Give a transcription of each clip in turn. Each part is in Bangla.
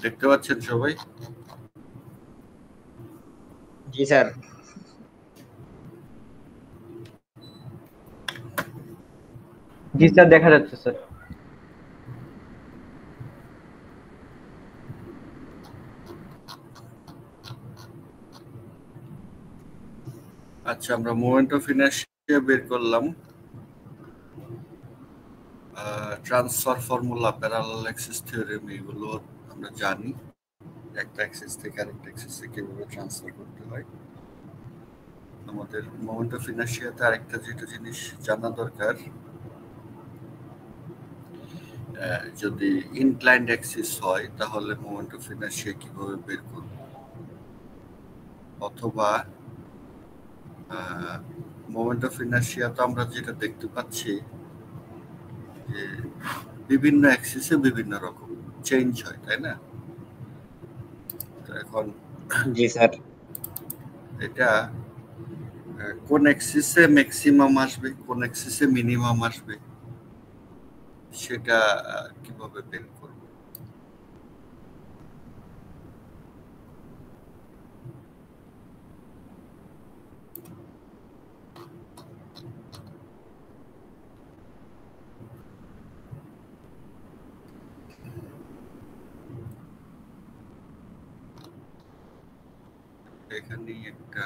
দেখতে পাচ্ছেন সবাই? জি স্যার। জি স্যার, দেখা যাচ্ছে স্যার। আচ্ছা, আমরা মোমেন্ট অফ ইনার্শিয়া বের করলাম। Transfer formula, parallel Axis theorem, এগুলো আমরা জানি। একটা অ্যাক্সিস থেকে আরেকটা অ্যাক্সিসে কিভাবে ট্রান্সফার করতে হয়। আমাদের মোমেন্ট অফ ইনার্শিয়াতে আরেকটা যেটা জিনিস জানা দরকার, যদি ইনক্লাইন্ড অ্যাক্সিস হয় তাহলে মোমেন্ট অফ ইনার্শিয়া কিভাবে বের করব, অথবা মোমেন্ট অফ ইনার্শিয়া তো আমরা যেটা দেখতে পাচ্ছি যে বিভিন্ন অ্যাক্সিসে বিভিন্ন রকম চেঞ্জ হয়, তাই না? তো এখন জি স্যার। এটা কোন অ্যাক্সিসে ম্যাক্সিমাম আসবে, কোন অ্যাক্সিসে মিনিমাম আসবে, সেটা কিভাবে বের করব? এখানে একটা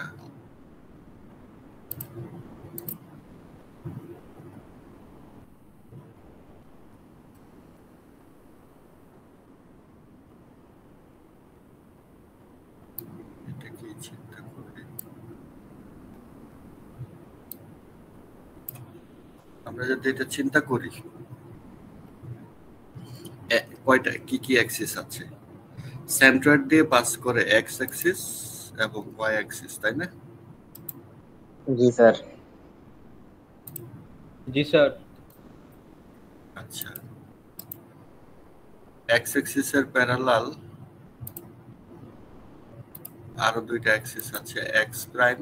এটা কি চিন্তা করি, আমরা যদি এটা চিন্তা করি, কয়টা কি কি অ্যাক্সিস আছে? সেন্ট্রয়েড দিয়ে পাস করে এক্স অ্যাক্সিস এবং ওয়াই অ্যাক্সিস, তাই না? জি স্যার। জি স্যার। আচ্ছা, এক্স অ্যাক্সিসের প্যারালাল আরো দুইটা অ্যাক্সিস আছে, এক্স প্রাইম,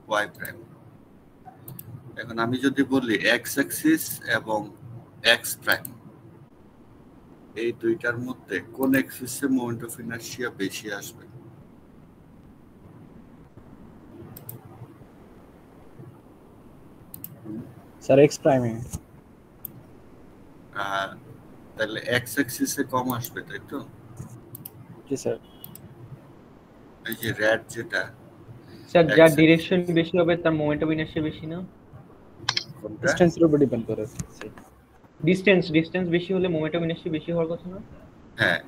ওয়াই প্রাইম। এখন আমি যদি বলি এক্স অ্যাক্সিস এবং এক্স প্রাইম, এই দুইটার মধ্যে কোন অ্যাক্সিসে মোমেন্ট অফ ইনার্শিয়া বেশি আসবে? স্যার এক্স প্রাইমে। তাহলে এক্স অ্যাক্সিসে কম আসবে, তাই তো? জি স্যার। এই যে রেড যেটা, স্যার যার ডিরেকশন বেশি হবে তার মোমেন্ট অফ ইনার্শিয়া বেশি না? কোনটা? ডিসটেন্সের উপর ডিপেন্ড করে। ডিসটেন্স বেশি হলে মোমেন্ট অফ ইনার্শিয়া বেশি হওয়ার কথা না? হ্যাঁ,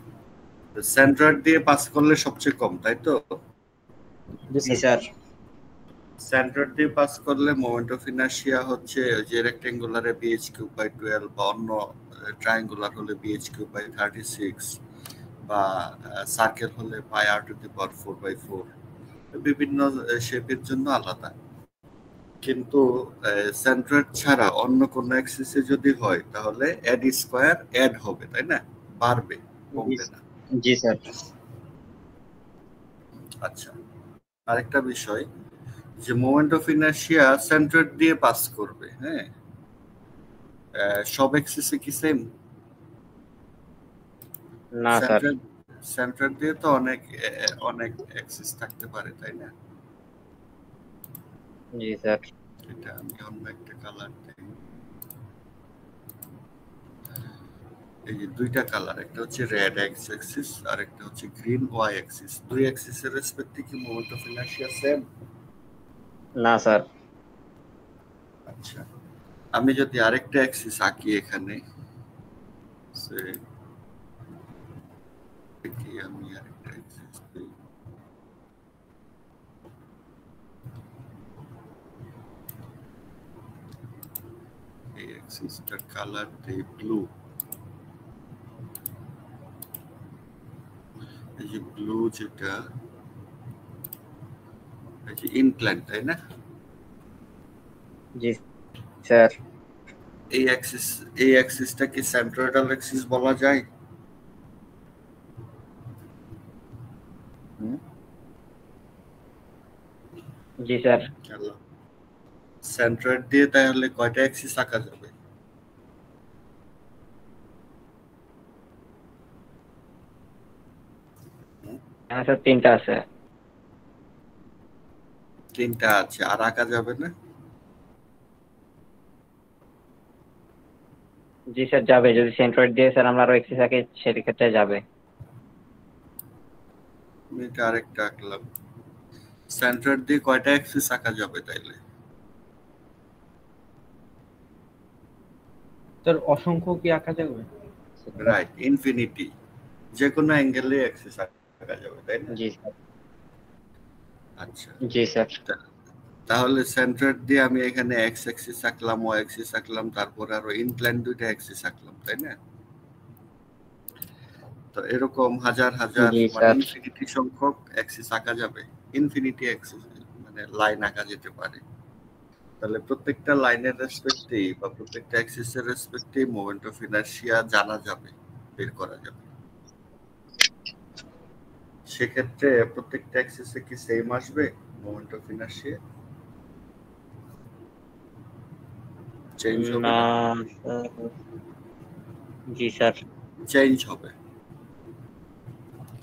সেন্ট্রয়েড দিয়ে পাস করলে সবচেয়ে কম, তাই তো? জি স্যার। সেন্ট্রয়েড দিয়ে পাস করলে মোমেন্ট অফ ইনার্শিয়া হচ্ছে যে রেক্টেঙ্গুলারে bh^12 বা অন্য ট্রায়াঙ্গুলার হলে bh^36 বা সার্কেল হলে πr⁴/4, বিভিন্ন শেপের জন্য আলাদা। কিন্তু সেন্ট্রয়েড ছাড়া অন্য কোন অ্যাক্সিসে যদি হয় তাহলে অ্যাড স্কয়ার অ্যাড হবে, তাই না? বাড়বে, কমবে না। জি স্যার। আচ্ছা, আরেকটা বিষয়, যে মোমেন্ট অফ ইনার্শিয়া সেন্ট্রয়েড দিয়ে পাস করবে, হ্যাঁ, সব অ্যাক্সিসে কি সেম? না স্যার। সেন্ট্রয়েড দিয়ে তো অনেক অ্যাক্সিস থাকতে পারে, তাই না? জি স্যার। এটা আমি অন্য একটা কালার দেই। এই যে দুইটা কালার, একটা হচ্ছে রেড এক্স অ্যাক্সিস আর একটা হচ্ছে গ্রিন ওয়াই অ্যাক্সিস। দুই অ্যাক্সিসের রেসপেক্টে কি মোমেন্ট অফ ইনার্শিয়া সেম? না স্যার। আচ্ছা, আমি যদি আরেকটা অ্যাক্সিস আঁকি এখানে, দেখি আমি আরেকটা অ্যাক্সিস দিই। এই অ্যাক্সিসটার কালার দেই ব্লু। এই যে ব্লু যেটা, এই যে ইনক্লাইন, তাই না? জি স্যার। এই অ্যাক্সিসটা কি সেন্ট্রয়েডাল অ্যাক্সিস বলা যায়? জি স্যার। সেন্ট্রয়েড দিয়ে তাহলে কয়টা অ্যাক্সিস আঁকা যাবে? হ্যাঁ স্যার, তিনটা আছে। তিনটা আছে, আর আঁকা যাবে না? জি স্যার যাবে, যদি সেন্ট্রয়েড দিয়ে স্যার আমরা আরো এক্সিস আঁকি সেক্ষেত্রে যাবে। আমি এটা আরেকটা আঁকলাম। সেন্ট্রয়েড দিয়ে কয়টা অ্যাক্সিস আঁকা যাবে তাইলে? স্যার অসংখ্য কি আঁকা যাবে? Right, infinity. যে কোনো অ্যাঙ্গেলে অ্যাক্সিস আঁকা যাবে, তাই না? জি স্যার। আচ্ছা, জি স্যার। তাহলে সেন্ট্রয়েড দিয়ে আমি এখানে এক্স অ্যাক্সিস আঁকলাম, ওয়াই অ্যাক্সিস আঁকলাম, তারপর আরো ইনক্লাইন দুইটা অ্যাক্সিস আঁকলাম, তাই না? তো এরকম হাজার হাজার জি মানে স্যার। ইনফিনিটি সংখ্যক অ্যাক্সিস আঁকা যাবে, ইনফিনিটি অ্যাক্সিস মানে লাইন আঁকা যেতে পারে। তাহলে প্রত্যেকটা লাইনের রেসপেক্টেই বা প্রত্যেকটা অ্যাক্সিসের রেসপেক্টেই মোমেন্ট অফ ইনারশিয়া জানা যাবে, বের করা যাবে। সেক্ষেত্রে প্রত্যেকটা অ্যাক্সিসে কি সেম আসবে মোমেন্ট অফ ইনারশিয়া? চেঞ্জ হবে না না? স্যার। জি স্যার। চেঞ্জ হবে।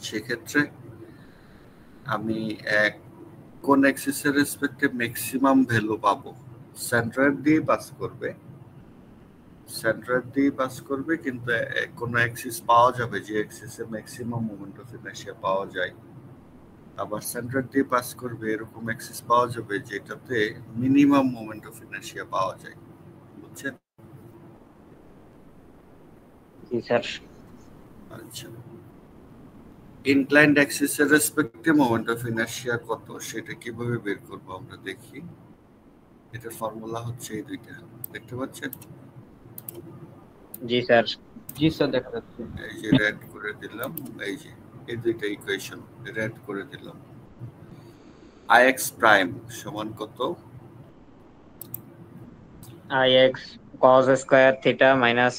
সেক্ষেত্রে আমি কোন অ্যাক্সিসের রেসপেক্টে ম্যাক্সিমাম ভ্যালু পাবো? সেন্ট্রয়েড দিয়ে পাস করবে, সেন্ট্রয়েড দিয়ে পাস করবে, কিন্তু কোন অ্যাক্সিস পাওয়া যাবে যে অ্যাক্সিসে ম্যাক্সিমাম মোমেন্ট অফ ইনারশিয়া পাওয়া যায়। আবার সেন্ট্রয়েড দিয়ে পাস করবে এরকম অ্যাক্সিস পাওয়া যাবে যেটাতে মিনিমাম মোমেন্ট অফ ইনারশিয়া পাওয়া যায়। বুঝছেন? জি স্যার। আচ্ছা, ইনক্লাইন্ড অ্যাক্সিসের রেসপেক্টে মোমেন্ট অফ ইনারশিয়া কত সেটা কিভাবে বের করব আমরা দেখি। এটার ফর্মুলা হচ্ছে এই দুইটা, দেখতে পাচ্ছেন? জি স্যার। জি স্যার দেখা যাচ্ছে। এই যে রেড করে দিলাম, এই যে এই দুইটা ইকুয়েশন রেড করে দিলাম। আইএক্স প্রাইম সমান কত? I x cos square theta minus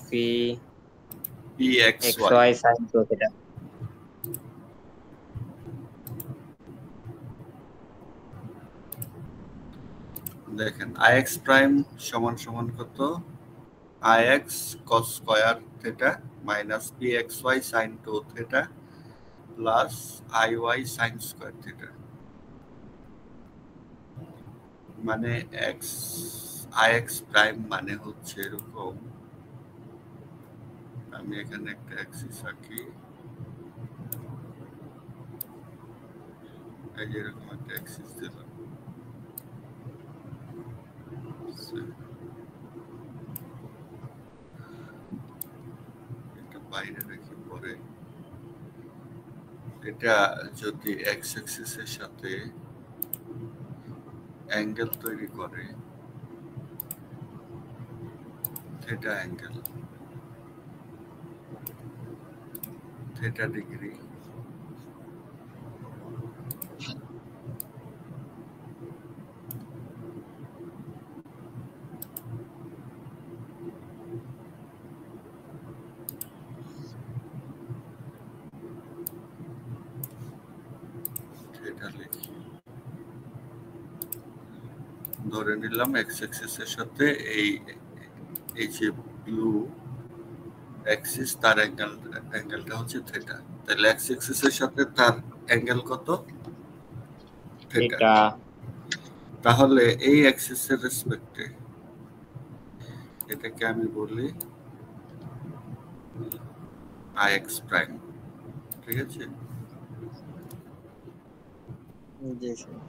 P P x x y. Y sine two theta. দেখেন আইএক্স প্রাইম সমান সমান কত? I x cos square theta minus P x y sine two theta plus I y sine square theta. মানে এক্স আইএক্স প্রাইম মানে হচ্ছে এরকম, আমি এখানে একটা অ্যাক্সিস আঁকি, এই যে এরকম একটা অ্যাক্সিস দিলাম। এটা বাইরে রেখে পরে এটা যদি এক্স অ্যাক্সিসের সাথে অ্যাঙ্গেল তৈরি করে, theta angle, theta degree, theta লিখি। ধরে নিলাম এক্স অ্যাক্সিসের সাথে এই এই যে ব্লু অ্যাক্সিস তার অ্যাঙ্গেলটা হচ্ছে থিটা। তাহলে এক্স অ্যাক্সিসের সাথে তার অ্যাঙ্গেল কত? থিটা। থিটা। তাহলে এই অ্যাক্সিসের রেসপেক্টে এটাকে আমি বলি আইএক্স প্রাইম, ঠিক আছে? জি স্যার।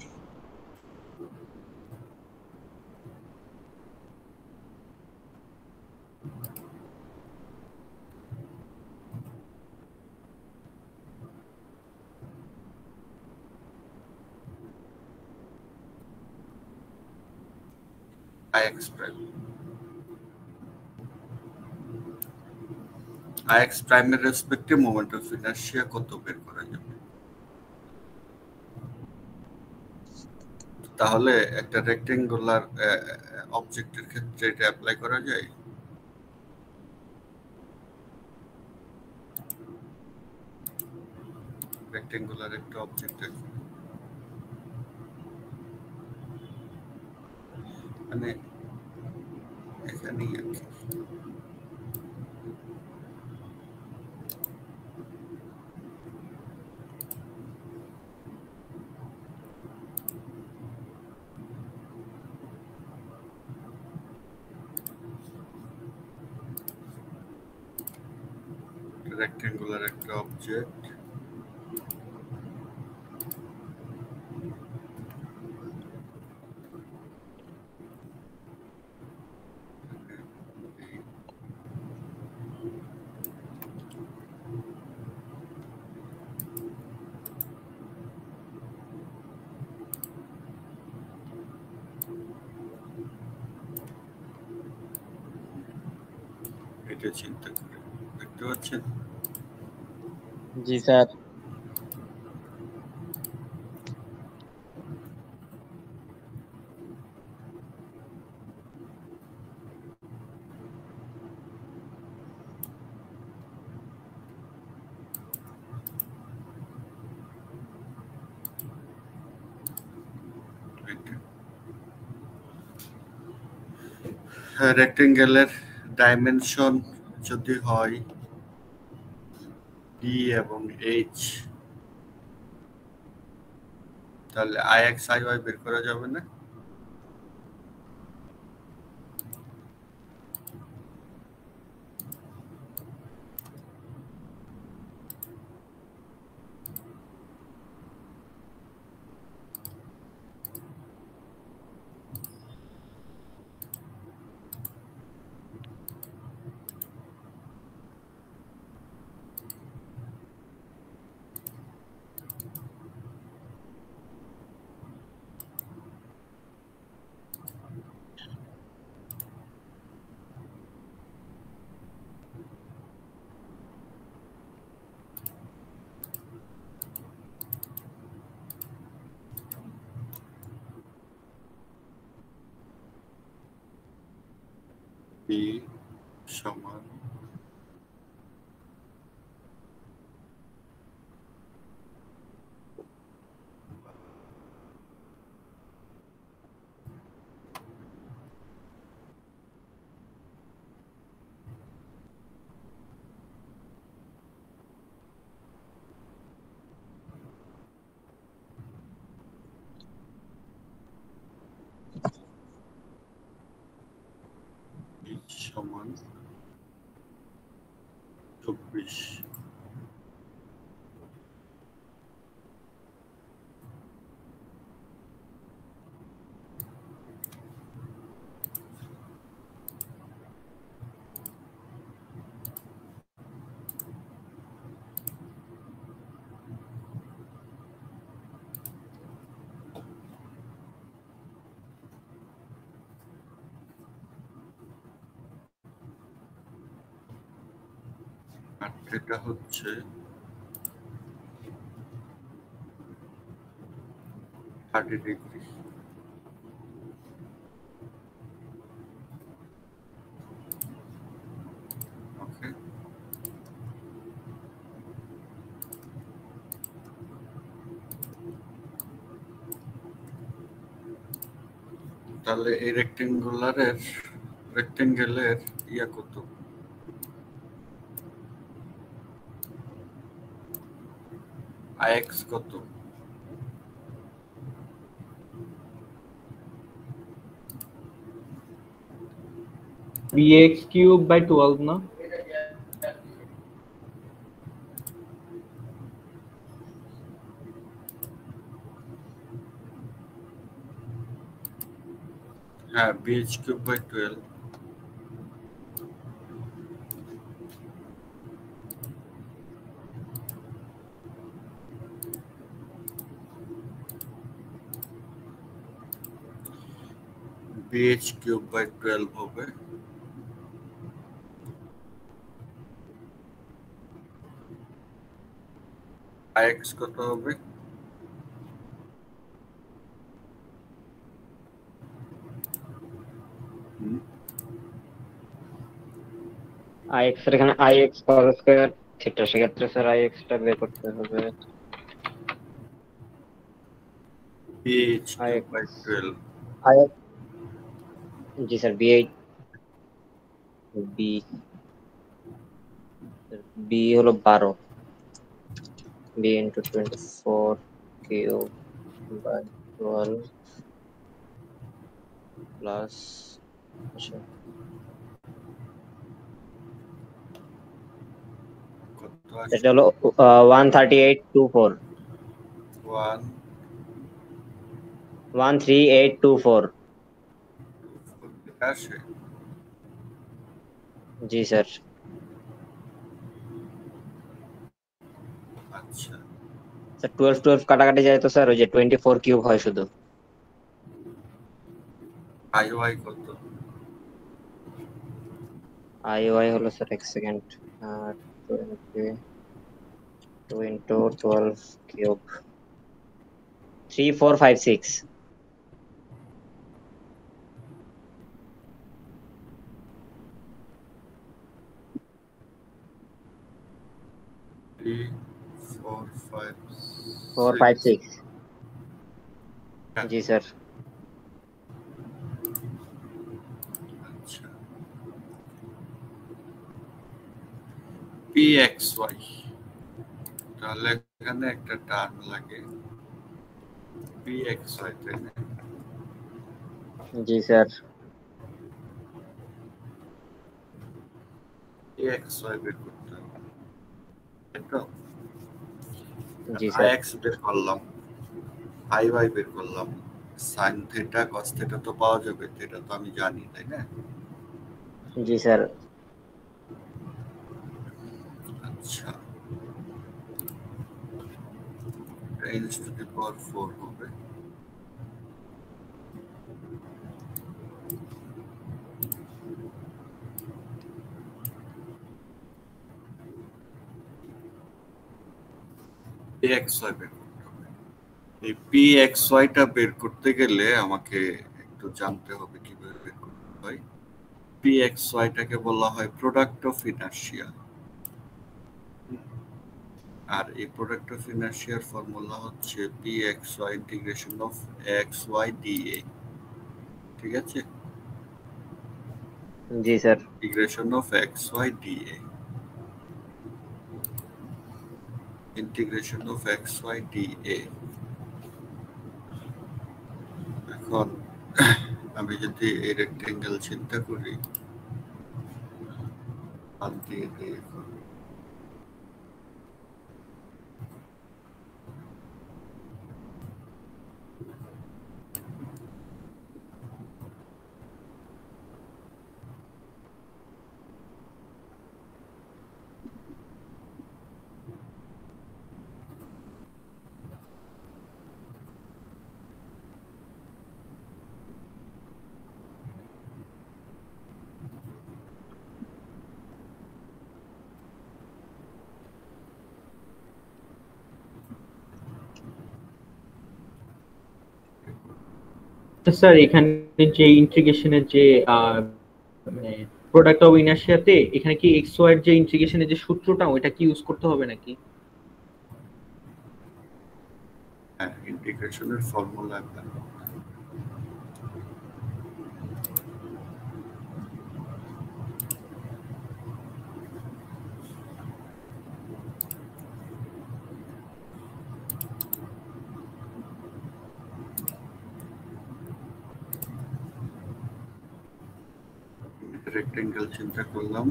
আইএক্স প্রাইম, আইএক্স প্রাইমের রেসপেক্টে মোমেন্ট অফ ইনারশিয়া কত বের করা যাবে? তাহলে একটা রেক্টেঙ্গুলার অবজেক্টের ক্ষেত্রে এটা অ্যাপ্লাই করা যায়। রেক্টেঙ্গুলার একটা অবজেক্ট আছে, মানে এখানেই আর কি। রেক্টেঙ্গুলার একটা অবজেক্ট এটা চিন্তা করে দেখতে পাচ্ছেন জি স্যার। রেক্টেঙ্গেলের ডাইমেনশন যদি হয় ডি এবং এইচ তাহলে আই এক্স আই ওয়াই বের করা যাবে না? বি সমান এইচ সমান 24 আর এটা হচ্ছে 30 ডিগ্রি ওকে তাহলে এই রেক্টেঙ্গেলের ইয়া কত আই এক্স কত bx cube by 12 না? হ্যাঁ bh cube by 12 bh cube by 12 হবে ix কত হবে ix এর এখানে ix cos স্কয়ার থিটা, সেক্ষেত্রে স্যার ix টা বের করতে হবে। bh cube ix by 12 ix জি স্যার বি বি হলো 12 B into 24 cube by 12 plus কত এটা হলো 13824 1 13824 আসে। জি স্যার। আচ্ছা, স্যার 12 12 কাটাকাটি যায় তো স্যার ওই যে 24 কিউব হয় শুধু। আইওয়াই কত? আইওয়াই হলো স্যার এক সেকেন্ড 22 ইন্টু 12 কিউব 3456 3 4 5 6। 456 জি স্যার। আচ্ছা, pxy, তাহলে এখানে একটা টার্ম লাগে pxy, তাই না? জি স্যার। pxy বের করতে হবে, তাই তো? জি স্যার। ix বের করলাম, iy বের করলাম, sin থিটা cos থিটা তো পাওয়া যাবে, থিটা তো আমি জানি, তাই না? জি স্যার। আচ্ছা, raised to the power 4 হবে। pxy বের করতে হবে। এই pxy টা বের করতে গেলে আমাকে একটু জানতে হবে কিভাবে বের করতে হয়। pxy টাকে বলা হয় প্রোডাক্ট অফ ইনার্শিয়া, আর এই প্রোডাক্ট অফ ইনার্শিয়ার ফর্মুলা হচ্ছে pxy integration of xy dA, ঠিক আছে? জি sir. Integration of xy dA, integration of xy dA। এখন আমি যদি এই রেক্টেঙ্গেল চিন্তা করি, বাদ দিয়ে দিই এখন। তো স্যার এখানে যে ইন্টিগ্রেশনের যে মানে প্রোডাক্ট অফ ইনার্শিয়াতে এখানে কি এক্স ওয়াই এর যে ইন্টিগ্রেশনের যে সূত্রটা ওইটা কি ইউজ করতে হবে নাকি? হ্যাঁ, ইন্টিগ্রেশনের ফর্মুলা রেক্টেঙ্গেল চিন্তা করলাম,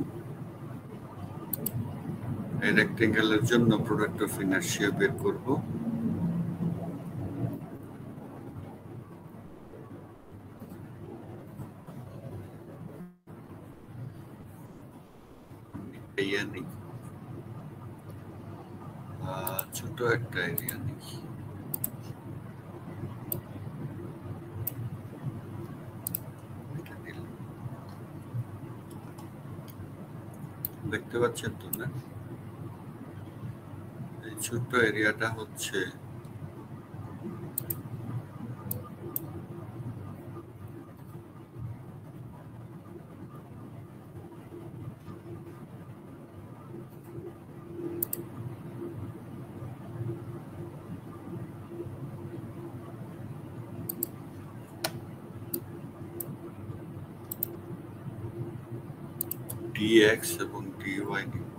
এই রেক্টেঙ্গেলের জন্য প্রোডাক্ট অফ ইনার্শিয়া বের করব। এরিয়া নেই, ছোট একটা এরিয়া নেই। দেখতে পাচ্ছেন তো না? এই ছোট্ট এরিয়াটা হচ্ছে dx এবং dy নিব।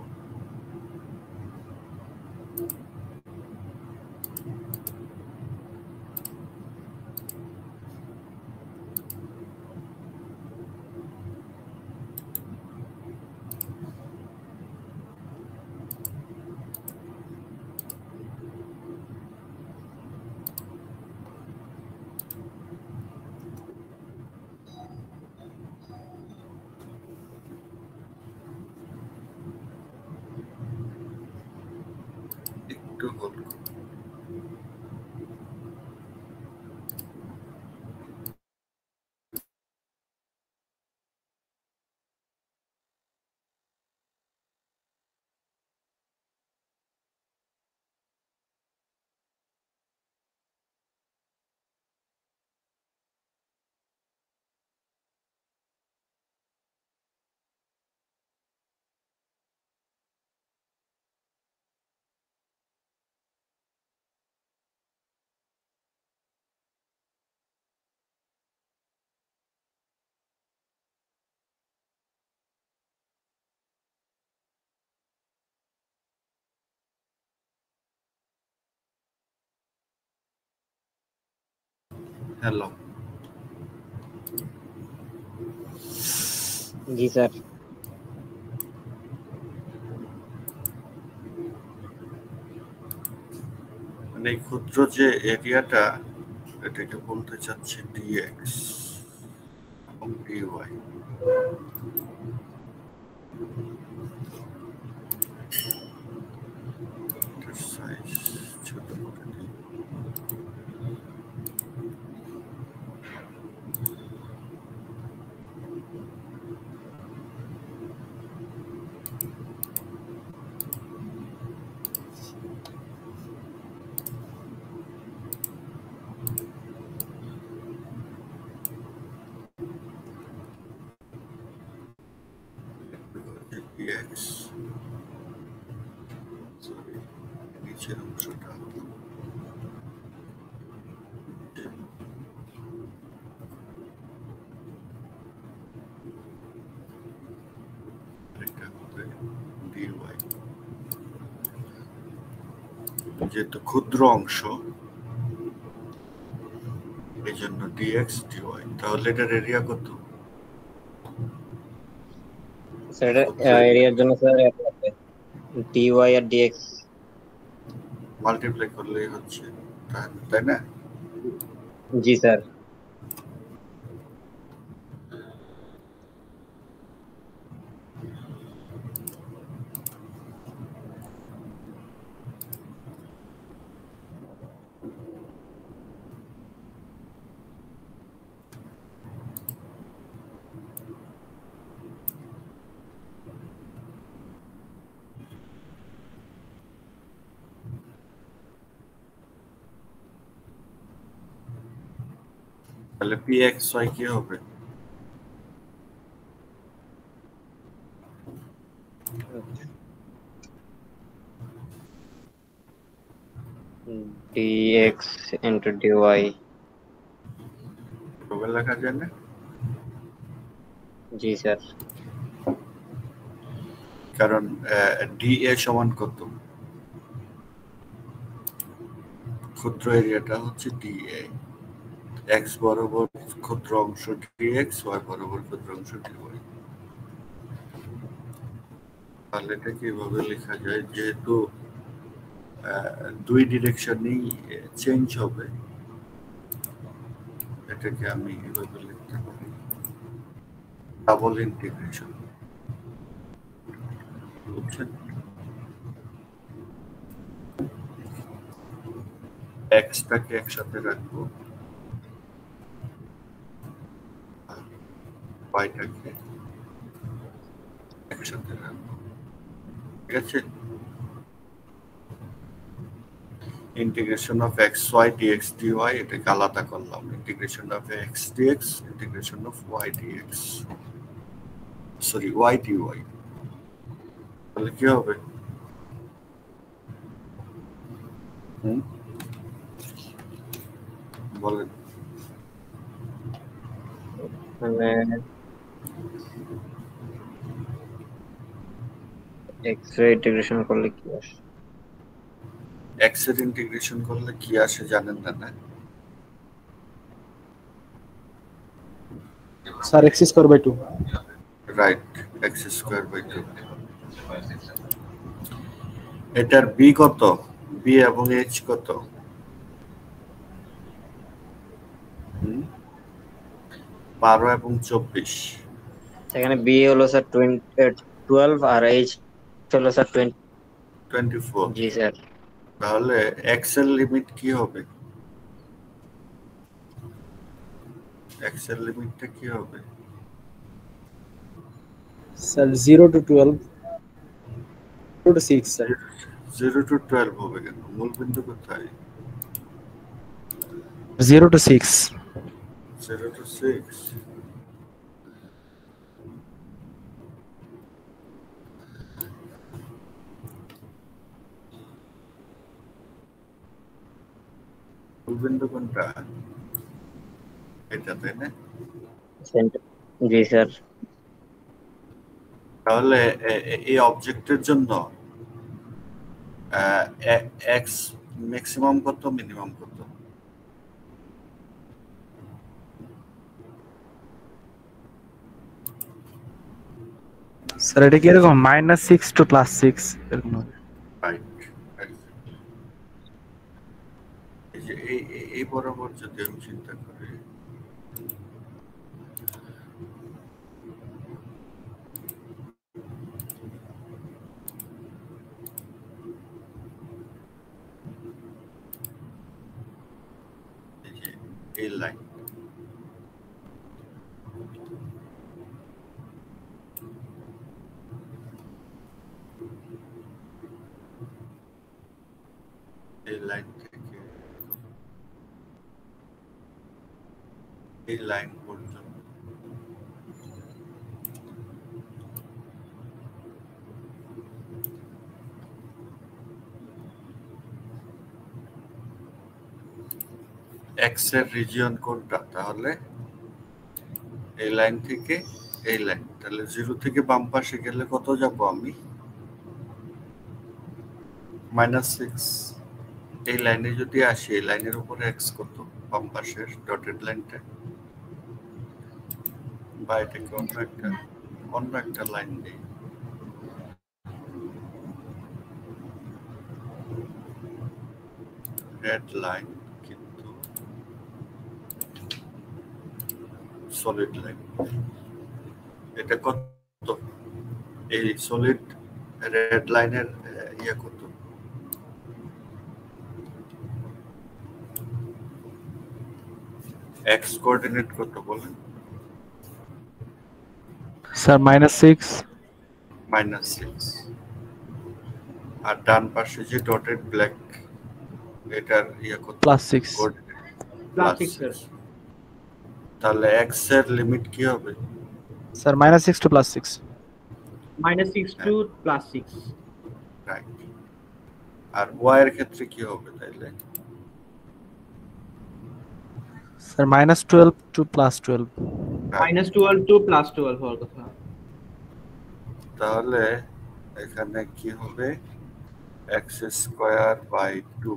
একটু হোল্ড করুন। হ্যালো, জি স্যার। মানে এই ক্ষুদ্র যে এরিয়াটা, এটাকে বলতে চাচ্ছি ডিএক্স এবং ডিওয়াই। সাইজ ছোট করে দিই। ডিএক্স, সরি, নিচের অংশটা এটা হবে ডিওয়াই। যেহেতু ক্ষুদ্র অংশ, এই জন্য ডিএক্স ডিওয়াই। তাহলে এটার এরিয়া কত? স্যার এরিয়ার জন্য স্যার ডিওয়াই আর ডিএক্স মাল্টিপ্লাই করলেই হচ্ছে, তাই না? জি স্যার। তাহলে পি এক্স ওয়াই কি হবে? D x into d y. এভাবে লেখা যায় না? জি স্যার। কারণ ডি এ সমান কত? ক্ষুদ্র এরিয়াটা হচ্ছে ডি এ। এক্স বরাবর ক্ষুদ্র অংশ ডিএক্স, ওয়াই বরাবর ক্ষুদ্র অংশ ডিওয়াই। তাহলে এটা কিভাবে লেখা যায়? যেহেতু দুই ডিরেকশনেই চেঞ্জ হবে, এটাকে আমি এভাবে লিখতে পারি, ডাবল ইন্টিগ্রেশন। বুঝছেন? এক্সটাকে একসাথে রাখবো, ওয়াইটাকে একসাথে রাখবো, ঠিক আছে? Integration of x y d x d y, এটাকে আলাদা করলাম। Integration of x d x, integration of y d x, sorry y d y. তাহলে কি হবে? বলেন। মানে এক্স এর ইন্টিগ্রেশন করলে কি আসে? এক্স এর ইন্টিগ্রেশন করলে কি আসে জানেন না? না sir x square by 2। Right, x square by 2। এটার বি কত? বি এবং এইচ কত? 12 এবং 24। এখানে বি হলো স্যার 12 আর এইচ হলো স্যার 24। জি স্যার। তাহলে এক্স এর লিমিট কি হবে? এক্স এর লিমিটটা কি হবে? Sir 0 to 12 2 to 6 sir 0 to 12 হবে কেন? মূল বিন্দু কোথায়? 0 to 6 0 to 6। মূল বিন্দু কোনটা? এটা, তাই না? জি স্যার। তাহলে এই অবজেক্টের জন্য এক্স ম্যাক্সিমাম কত, মিনিমাম কত? স্যার এটা কি এরকম -6 to +6 এরকম হবে রাইট। এই যে এই বরাবর যদি আমি চিন্তা করি, এই যে এই লাইন, এই লাইন থেকে এই লাইন পর্যন্ত এক্স এর রিজিয়ন কোনটা? তাহলে এই লাইন থেকে এই লাইন, তাহলে 0 থেকে বাম পাশে গেলে কত যাব আমি? -6। এই লাইনে যদি আসি, এই লাইনের উপরে এক্স কত? বাম পাশের ডটেড লাইনটা, বা এটাকে অন্য একটা লাইন নেই, রেড লাইন কিন্তু সলিড লাইন। এটা কত? এই সলিড রেড লাইনের ইয়ে কত? এক্স কোঅর্ডিনেট কত বলেন? স্যার -6 -6। আর ডান পাশে যে ডটেড ব্ল্যাক, এটার ইয়ে কত? +6 কোঅর্ডিনেট +6 স্যার। তাহলে এক্স এর লিমিট কি হবে? Sir -6 to +6 -6 to +6। রাইট। আর ওয়াই এর ক্ষেত্রে কি হবে তাইলে? স্যার -12 to +12 -12 to +12 হওয়ার কথা। তাহলে এখানে কি হবে? x²/2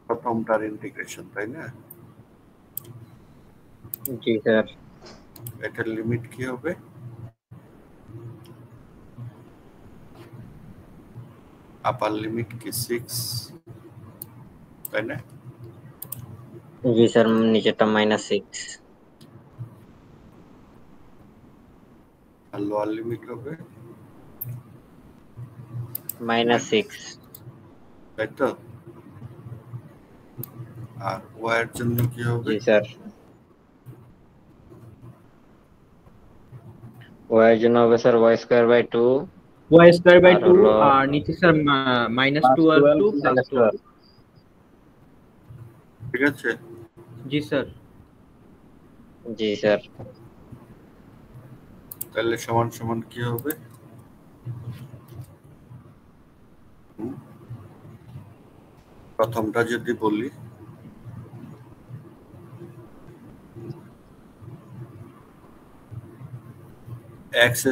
প্রথমটার ইন্টিগ্রেশন, তাই না? জি স্যার। এটার লিমিট কি হবে? আপার লিমিট কি 6, তাই না? জি স্যার, নিচেরটা -6। আর লোয়ার লিমিট হবে -6। তাই তো? আর ওয়াই এর জন্য কি হবে? জি স্যার। ওয়াই এর জন্য হবে স্যার y²/2 y²/2 হলো আর নিচে স্যার -12 to +12। ঠিক আছে? জি স্যার। জি স্যার। তাহলে সমান সমান কি হবে? প্রথমটা যদি বলি, x²,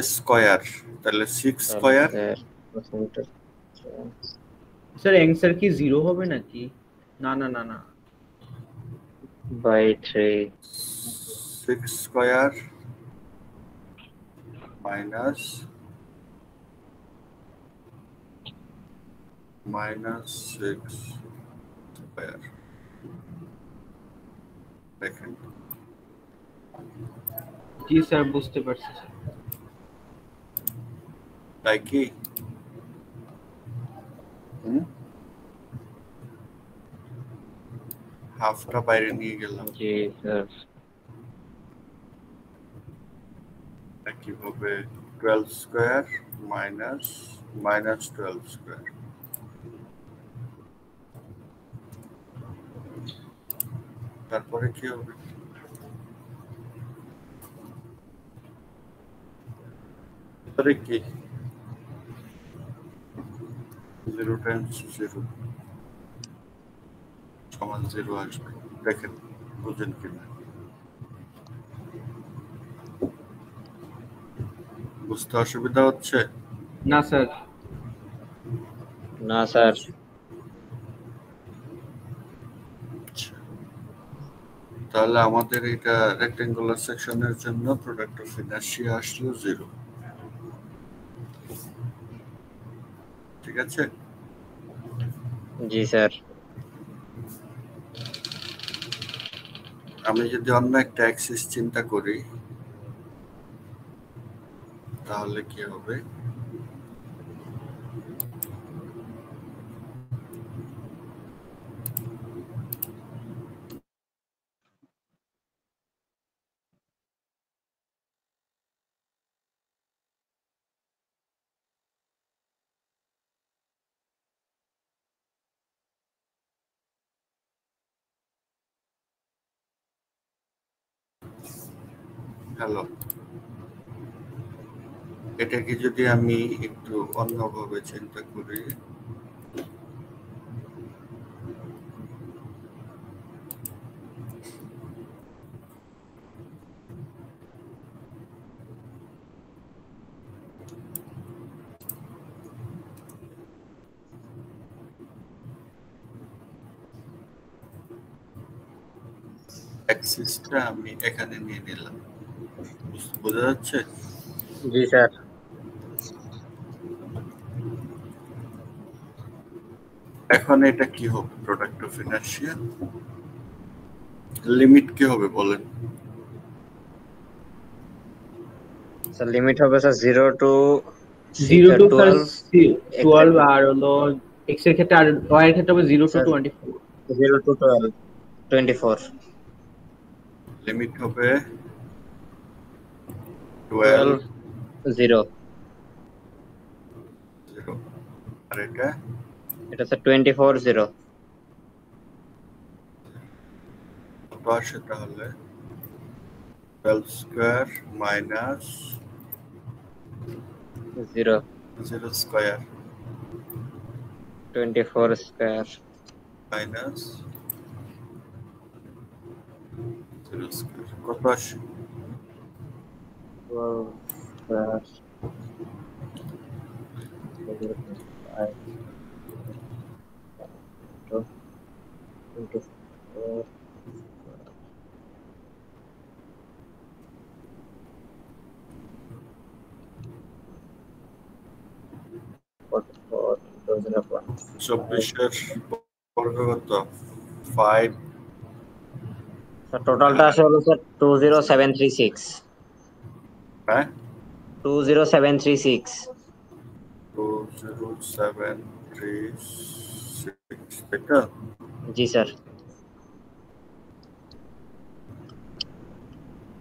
তাহলে 6²। স্যার অ্যানসার কি 0 হবে নাকি? না না না না। /3 6² মাইনাস -6²। দেখেন, জি স্যার, বুঝতে পারছি স্যার। তাই কি? হাফটা বাইরে নিয়ে গেলাম। জি স্যার। কি হবে 12 স্কয়ার মাইনাস মাইনাস 12 স্কয়ার। তারপরে কি হবে? তারপরে কি 0 টাইমস 0 সমান 0 আসবে। দেখেন বুঝেন কিনা। বুঝতে অসুবিধা হচ্ছে? না স্যার। না স্যার। তাহলে আমাদের এটা রেক্টেঙ্গুলার সেকশনের জন্য প্রোডাক্ট অফ ইনার্শিয়া আসলো 0। ঠিক আছে? জি স্যার। আমি যদি অন্য একটা অ্যাক্সিস চিন্তা করি তাহলে কি হবে? হ্যালো, এটাকে যদি আমি একটু অন্যভাবে চিন্তা করি, অ্যাক্সিসটা আমি এখানে নিয়ে নিলাম। বোঝা যাচ্ছে? জি স্যার। এখন এটা কি হবে? প্রোডাক্ট অফ ইনার্শিয়া লিমিট কি হবে বলেন? স্যার লিমিট হবে স্যার 0 টু 0 টু 12 12 আর হলো x এর ক্ষেত্রে, আর y এর ক্ষেত্রে হবে 0 টু 24। 0 টু 12 24 লিমিট হবে 12 0 0 আর এটা স্যার 24 0 কত আসে তাহলে? 12 square minus 0 0 square 24 square minus 0 square কত আসে? 12 স্কয়ার 24 24 বর্গ কত? 5 টোটালটা আসে হলো স্যার 20736 হ্যাঁ 20736 20736 এটা জি স্যার।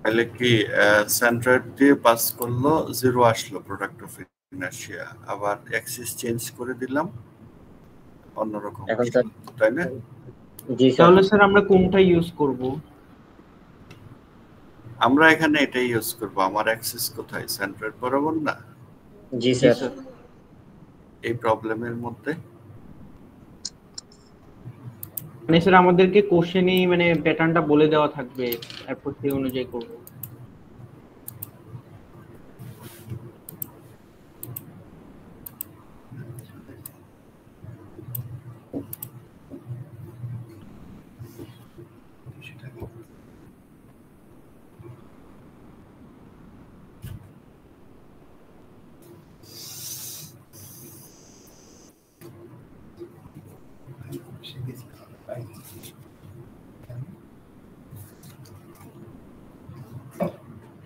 তাহলে কি সেন্ট্রয়েড দিয়ে পাস করলো 0 আসলো প্রোডাক্ট অফ ইনার্শিয়া, আবার অ্যাক্সিস চেঞ্জ করে দিলাম অন্যরকম এখন আসলো, তাই না? জি স্যার। তাহলে স্যার আমরা কোনটা ইউজ করব? আমরা এখানে এটাই ইউজ করব। আমার অ্যাক্সিস কোথায়? সেন্ট্রয়েড বরাবর না? জি স্যার। এই প্রবলেমের মধ্যে মানে স্যার আমাদেরকে কোশ্চেনেই মানে প্যাটার্নটা বলে দেওয়া থাকবে, এরপর সেই অনুযায়ী করব।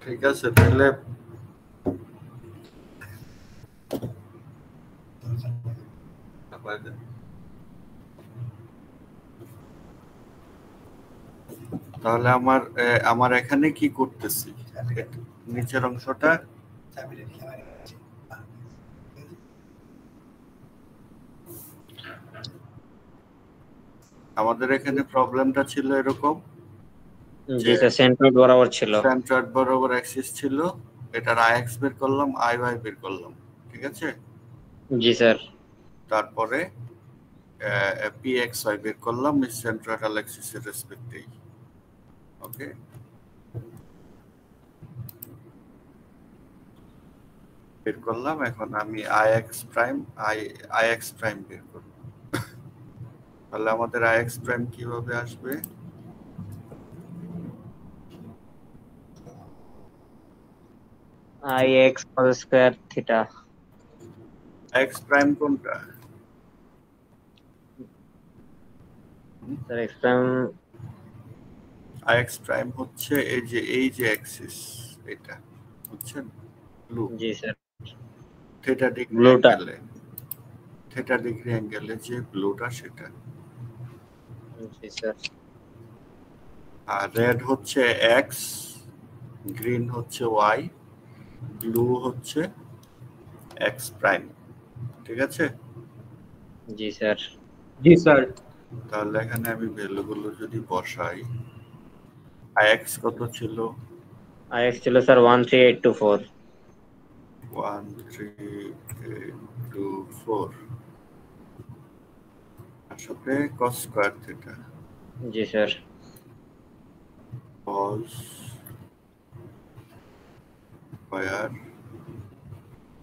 ঠিক আছে, তাহলে তাহলে আমার এখানে কি করতেছি, নিচের অংশটা আমাদের এখানে প্রবলেমটা ছিল এরকম, জি স্যার সেন্ট্রয়েড বরাবর ছিল। সেন্ট্রয়েড বরাবর অ্যাক্সিস ছিল, এটার আইএক্স বের করলাম, আইওয়াই বের করলাম, ঠিক আছে। জি স্যার। তারপরে পিএক্সওয়াই বের করলাম সেন্ট্রয়েডাল অ্যাক্সিসের রেসপেক্টে। ওকে, বের করলাম। এখন আমি আইএক্স প্রাইম বের করব। তাহলে আমাদের আইএক্স প্রাইম কিভাবে আসবে? IX whole square theta. X prime কোনটা? Sir x prime IX prime হচ্ছে এই যে অ্যাক্সিস, এটা বুঝছেন, ব্লু, জি স্যার থিটা ডিগ্রি ব্লুটা। অ্যাঙ্গেলে যে ব্লুটা সেটা। জি স্যার। আর রেড হচ্ছে এক্স, গ্রিন হচ্ছে ওয়াই, ব্লু হচ্ছে এক্স প্রাইম, ঠিক আছে। জি স্যার। জি স্যার। তাহলে এখানে আমি ভ্যালুগুলো যদি বসাই, আইএক্স কত ছিল? IX ছিল স্যার 13824। 13824 আর সাথে cos স্কয়ার থিটা, জি sir. cos square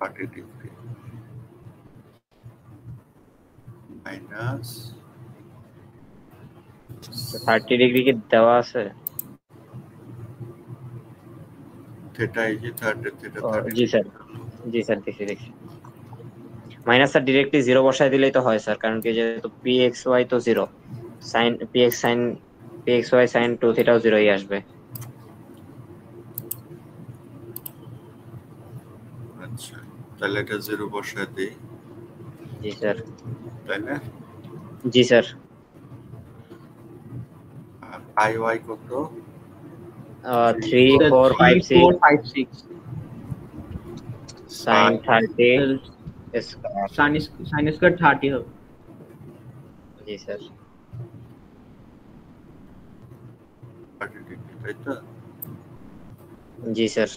30 degree minus 30 degree কি দেওয়া আছে? থিটা, এই যে 30 থিটা ও, 30 জি স্যার। জি স্যার দেখি মাইনাস স্যার ডিরেক্টলি 0 বসায় দিলেই তো হয় স্যার, কারণ কি যেহেতু pxy তো 0, sin pxy sin 2 থিটাও 0ই আসবে। আচ্ছা, তাহলে এটা 0 বসায় দিই, জি স্যার। তাই না? জি স্যার। আর আইওয়াই কত? 3456 sin 30 স্কয়ার। সাইন স্কয়ার 30 হবে। জি স্যার। 30 ডিগ্রি, তাই তো? জি স্যার।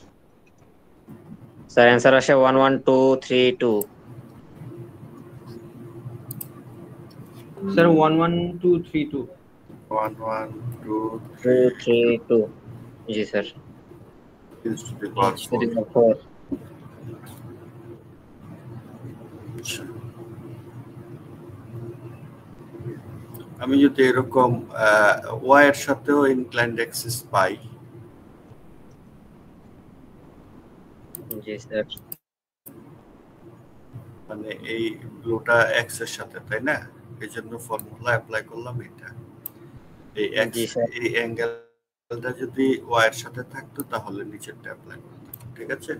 স্যার অ্যান্সার আসে 11232। Sir 11232। 11232 G sir. is to the power 4। আচ্ছা, আমি যদি এরকম ওয়াই এর সাথেও ইনক্লাইন্ড অ্যাক্সিস পাই, জি স্যার। মানে এই ব্লুটা এক্স এর সাথে, তাই না? এই জন্য ফর্মুলা অ্যাপ্লাই করলাম এটা। এই এক্স, জি স্যার। এই অ্যাঙ্গেলটা যদি ওয়াই এর সাথে থাকতো তাহলে নিচেরটা অ্যাপ্লাই করতাম, ঠিক আছে।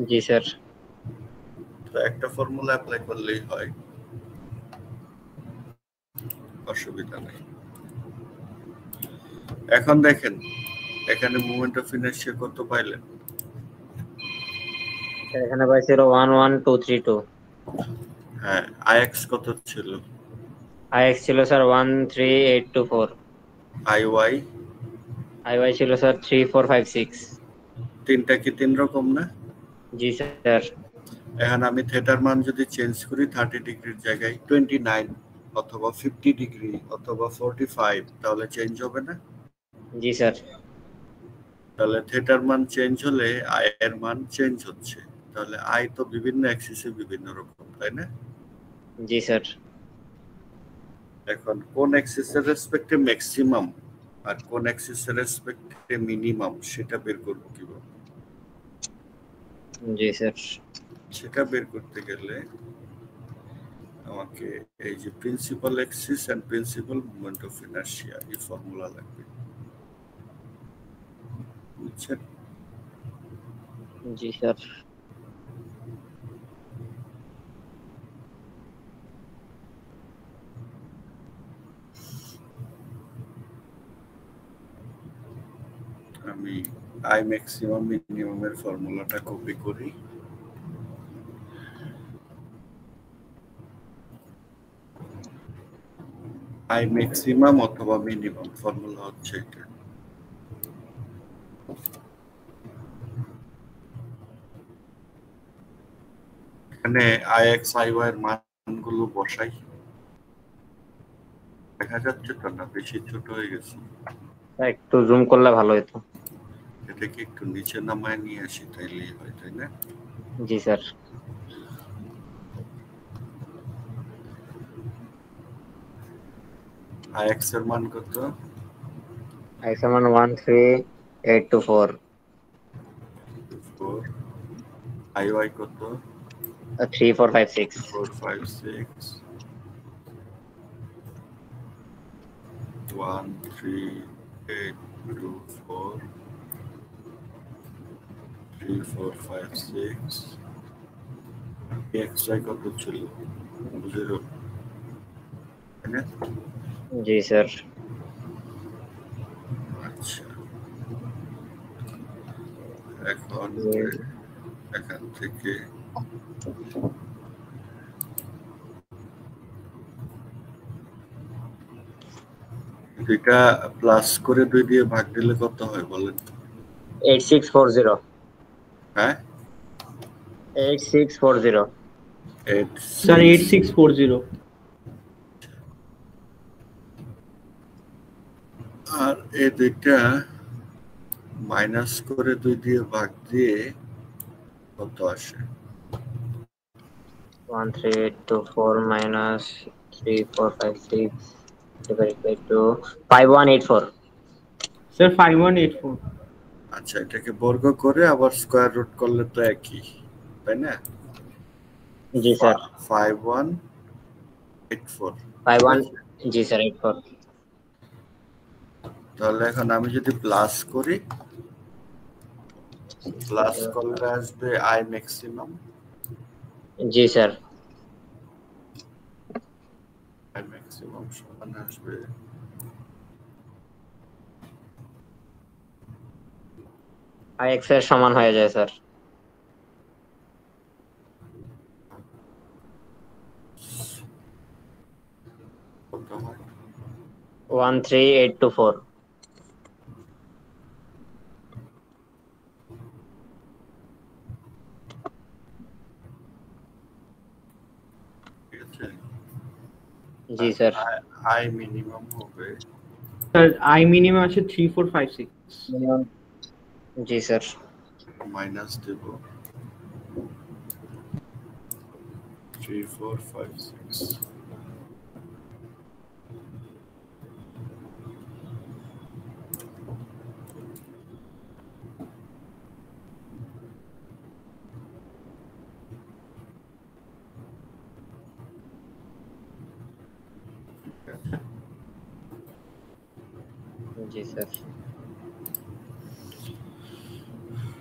জি স্যার। তো একটা ফর্মুলা অ্যাপ্লাই করলেই হয়, অসুবিধা নেই। এখন দেখেন এখানে মোমেন্ট অফ ইনার্শিয়া কত পাইলেন? স্যার এখানে পাইছিল 11232। হ্যাঁ, আইএক্স কত ছিল? IX ছিল স্যার 13824। আইওয়াই IY ছিল স্যার 3456। তিনটা কি তিন রকম না? জি স্যার। এখন আমি থিটার মান যদি চেঞ্জ করি 30 ডিগ্রির জায়গায় 29 অথবা 50 ডিগ্রি অথবা 45, তাহলে চেঞ্জ হবে না? জি স্যার। তাহলে থিটার মান চেঞ্জ হলে আই এর মান চেঞ্জ হচ্ছে, তাহলে আই তো বিভিন্ন অ্যাক্সিসে বিভিন্ন রকম, তাই না? জি স্যার। এখন কোন অ্যাক্সিসের রেসপেক্টে ম্যাক্সিমাম আর কোন অ্যাক্সিসের রেসপেক্টে মিনিমাম সেটা বের করব কিভাবে? জি স্যার। সেটা বের করতে গেলে আমাকে এই যে principal axis and principal moment of inertia, এই ফর্মুলা লাগবে, বুঝছেন? জি স্যার। আমি আই ম্যাক্সিমাম মিনিমামের ফর্মুলাটা কপি করি। আই ম্যাক্সিমাম অথবা মিনিমাম ফর্মুলা হচ্ছে এটা। এখানে আই এক্স আই ওয়াই এর মানগুলো বসাই। দেখা যাচ্ছে তো না? বেশি ছোট হয়ে গেছে। একটু জুম করলে ভালো হতো। এটাকে একটু নিচে নামায় নিয়ে আসি, তাইলেই হয়, তাই না? জি স্যার। আই এক্স এর মান কত? x সমান 13824, 4। আই ওয়াই কত? 3456, 456, 1 3 8 2 4 3 4 5 6। এক্স ওয়াই কত ছিল? 0, তাই না? জি স্যার। আচ্ছা, এখন এখান থেকে দুইটা প্লাস করে 2 দিয়ে ভাগ দিলে কত হয় বলেন? 8640, হ্যাঁ, 8640। স্যার 8640। আর এই দুইটা মাইনাস করে 2 দিয়ে ভাগ দিয়ে কত আসে? 13824 minus 3456 divided by 2, 5184. স্যার 5184। আচ্ছা, এটাকে বর্গ করে আবার স্কয়ার রুট করলে তো একই, তাই না? জি স্যার। 5184। 51, জি স্যার 84। তাহলে এখন আমি যদি প্লাস করি, প্লাস করলে আসবে I maximum. G sir. I maximum সমান আসবে ix এর সমান হয়ে যায় স্যার। কত হয়? 13824। ঠিক আছে, জি স্যার। আই মিনিমাম হবে স্যার আই মিনিমাম আছে 3456। জি স্যার। মাইনাস দেব 3456। জি স্যার।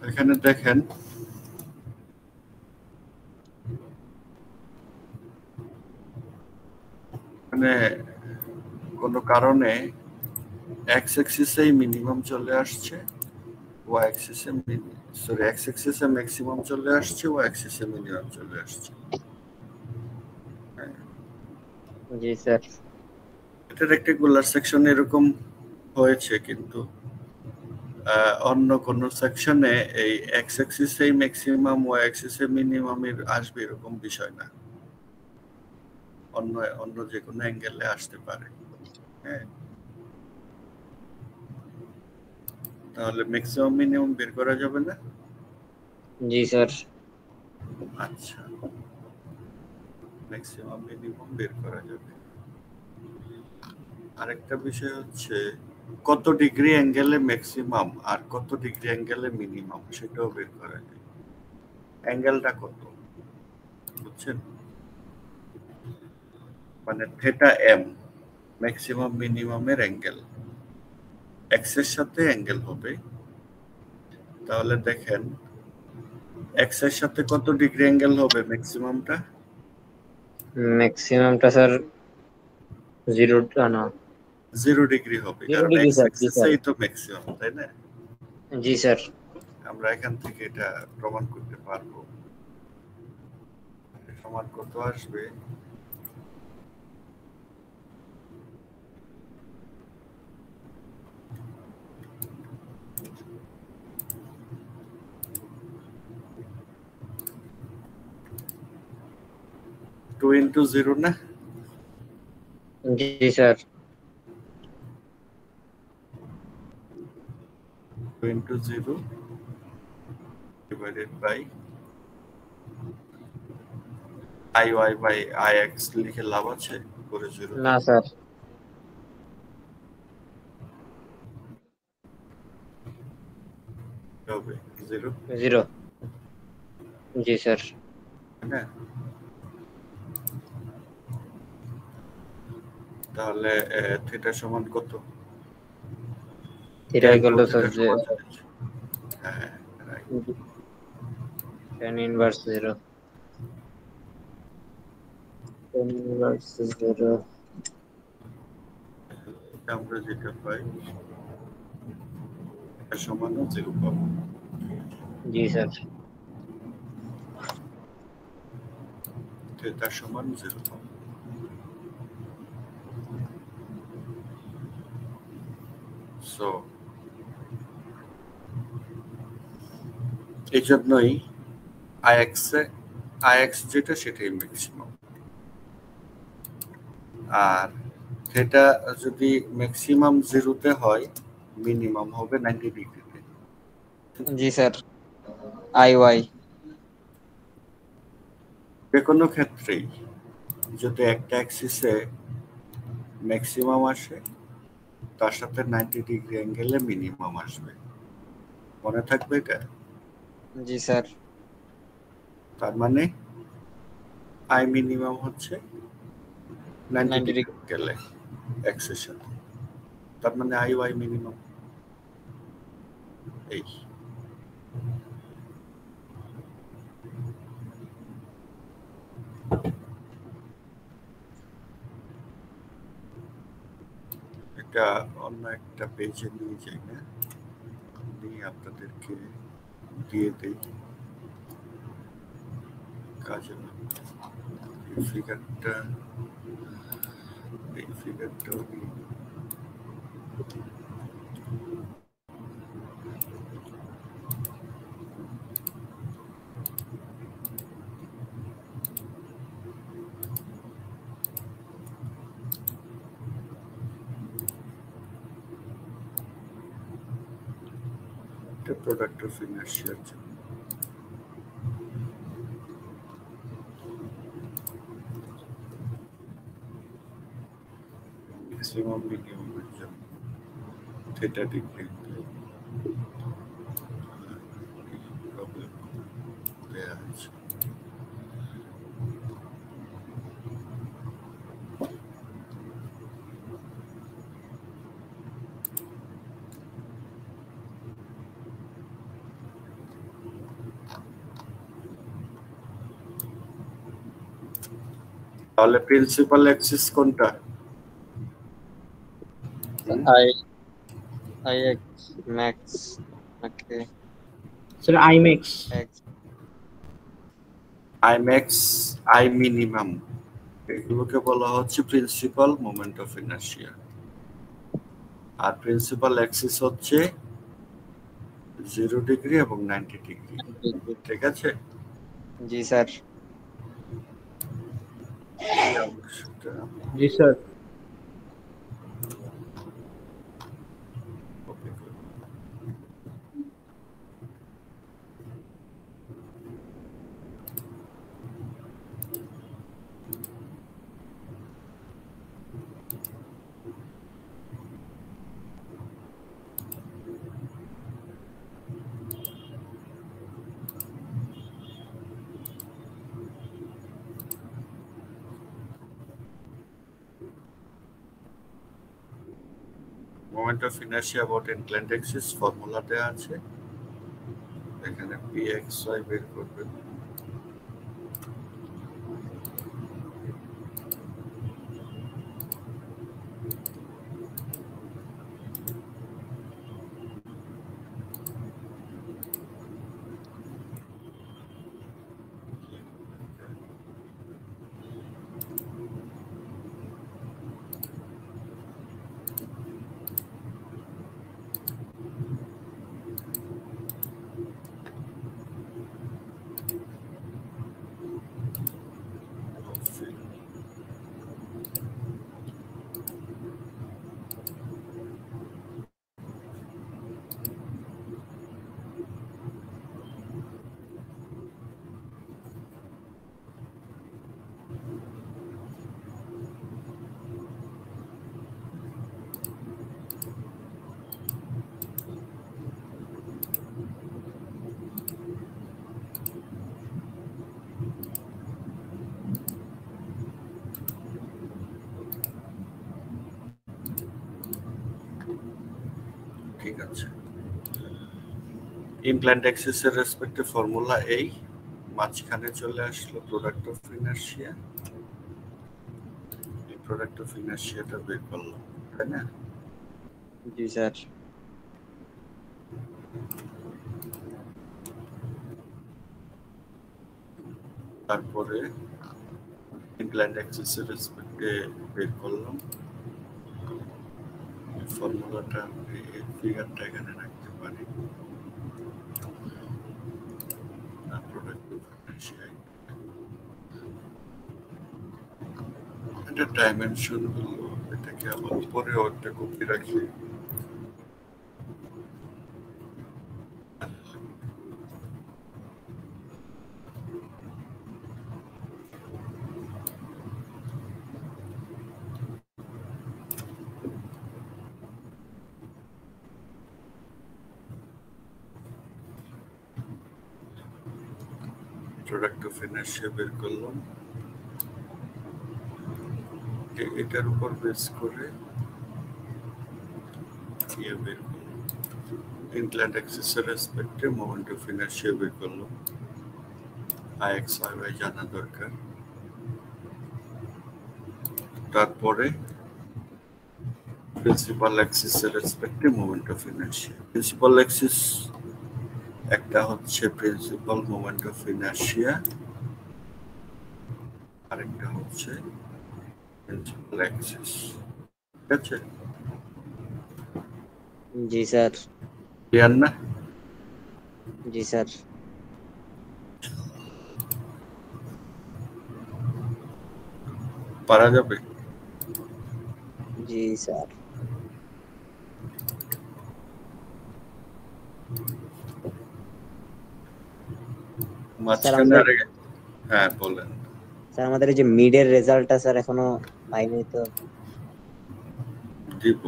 এখানে দেখেন মানে কোনো কারণে এক্স অ্যাক্সিসে মিনিমাম চলে আসছে, ওয়াই অ্যাক্সিসে এক্স অ্যাক্সিসে ম্যাক্সিমাম চলে আসছে, ওয়াই অ্যাক্সিসে মিনিমাম চলে আসছে। জি স্যার। এটা রেক্টেঙ্গুলার সেকশন এরকম হয়েছে, কিন্তু অন্য কোন সেকশনে এই এক্স অ্যাক্সিসে ম্যাক্সিমাম, ওয়াই অ্যাক্সিসে মিনিমামের আসবে এরকম বিষয় না, অন্য যে কোনো অ্যাঙ্গেলে আসতে পারে। হ্যাঁ, তাহলে ম্যাক্সিমাম মিনিমাম বের করা যাবে না? জি স্যার। আচ্ছা, ম্যাক্সিমাম মিনিমাম বের করা যাবে। আরেকটা বিষয় হচ্ছে কত ডিগ্রি অ্যাঙ্গেলে ম্যাক্সিমাম আর কত ডিগ্রি অ্যাঙ্গেলে মিনিমাম, সেটাও বের করা যায়। অ্যাঙ্গেলটা কত বুঝছেন? মানে থিটা এম ম্যাক্সিমাম মিনিমামের অ্যাঙ্গেল, এক্স এর সাথে অ্যাঙ্গেল হবে। তাহলে দেখেন এক্স এর সাথে কত ডিগ্রি অ্যাঙ্গেল হবে ম্যাক্সিমামটা? ম্যাক্সিমামটা স্যার 0 না 0 ডিগ্রি হবে, 0 কারণ ডিগ্রি এক্স স্যার। জি স্যার। অ্যাক্সিসেই তো ম্যাক্সিমাম, তাই না? জি স্যার। আমরা এখান থেকে এটা প্রমাণ করতে পারবো। সমান কত আসবে? টু ইন্টু জিরো না? জি sir. 2 into 0 divided by iy by ix লিখে লাভ আছে করে 0 না স্যার। হবে 0 0। জি স্যার। হ্যাঁ, তাহলে থিটা সমান কত? থিটা ইকুয়াল টু স্যার হ্যাঁ, tan ইনভার্স 0। tan inverse 0। আমরা যেটা পাই এটা সমান 0 পাবো। জি স্যার। থিটা সমান 0 পাবো। সো এই জন্যই আইএক্স যেটা সেটাই ম্যাক্সিমাম, আর থিটা যদি ম্যাক্সিমাম 0-তে হয় মিনিমাম হবে 90 ডিগ্রিতে। জি স্যার। আই ওয়াই যে কোনো ক্ষেত্রেই যদি একটা অ্যাক্সিসে ম্যাক্সিমাম আসে তার সাথে 90 ডিগ্রি অ্যাঙ্গেলে মিনিমাম আসবে, মনে থাকবে এটা? জি স্যার। তার মানে আই মিনিমাম হচ্ছে 90 ডিগ্রি অ্যাঙ্গেলে অ্যাক্সিসের সাথে, তার মানে আই ওয়াই মিনিমাম। এই এটা অন্য একটা পেজে নিয়ে যাই না, নিয়ে আপনাদেরকে দিয়ে দেই কাজে লাগবে। এই ফিগারটা প্রোডাক্ট অফ ইনার্শিয়ার জন্য ম্যাক্সিমাম মিনিমামের জন্য থিটা ডিগ্রি প্রবলেম দেয়া আছে। তাহলে প্রিন্সিপাল অ্যাক্সিস কোনটা? I I x max. Okay sir I max. I max, I minimum, এগুলোকে বলা হচ্ছে প্রিন্সিপাল মোমেন্ট অফ ইনার্শিয়া। আর প্রিন্সিপাল অ্যাক্সিস হচ্ছে 0 ডিগ্রি এবং 90 ডিগ্রি, ঠিক আছে? জি স্যার। জি sir. Moment of inertia about inclined axis formula দেয়া আছে, এখানে pxy বের করবেন। ঠিক আছে। ইমপ্ল্যান্ট অ্যাক্সিসের রেসপেক্টে ফর্মুলা এই, মাঝখানে চলে আসলো প্রোডাক্ট অফ ইনার্শিয়া, এই প্রোডাক্ট অফ ইনার্শিয়াটা বের করলাম, তাই না? জি স্যার। তারপরে ইমপ্ল্যান্ট অ্যাক্সিসের রেসপেক্টে বের করলাম, ফর্মুলাটা এই ফিগারটা এখানে রাখতে পারি। প্রোডাক্ট অফ ইনার্শিয়া এটা ডাইমেনশন হলো, এটাকে আবার উপরে একটা কপি রাখি। প্রোডাক্ট অফ ইনার্শিয়া বের করলাম, এটার উপর বেস করে বের করলাম। ইমপ্ল্যান্ট অ্যাক্সিসের রেসপেক্টে মোমেন্ট অফ ইনার্শিয়া বের করলাম, আইএক্স ওয়াই জানা দরকার। তারপরে প্রিন্সিপাল অ্যাক্সিসের রেসপেক্টে moment of inertia. Principal axis একটা হচ্ছে প্রিন্সিপাল মোমেন্ট অফ ইনার্শিয়া, আরেকটা হচ্ছে প্রিন্সিপাল অ্যাক্সিস। ঠিক আছে? জি স্যার। ক্লিয়ার না? জি স্যার। পারা যাবে? জি স্যার। মাঝখানে হ্যাঁ বলেন স্যার। আমাদের এই যে মিডের রেজাল্টটা স্যার এখনো পাইনি তো। দিব,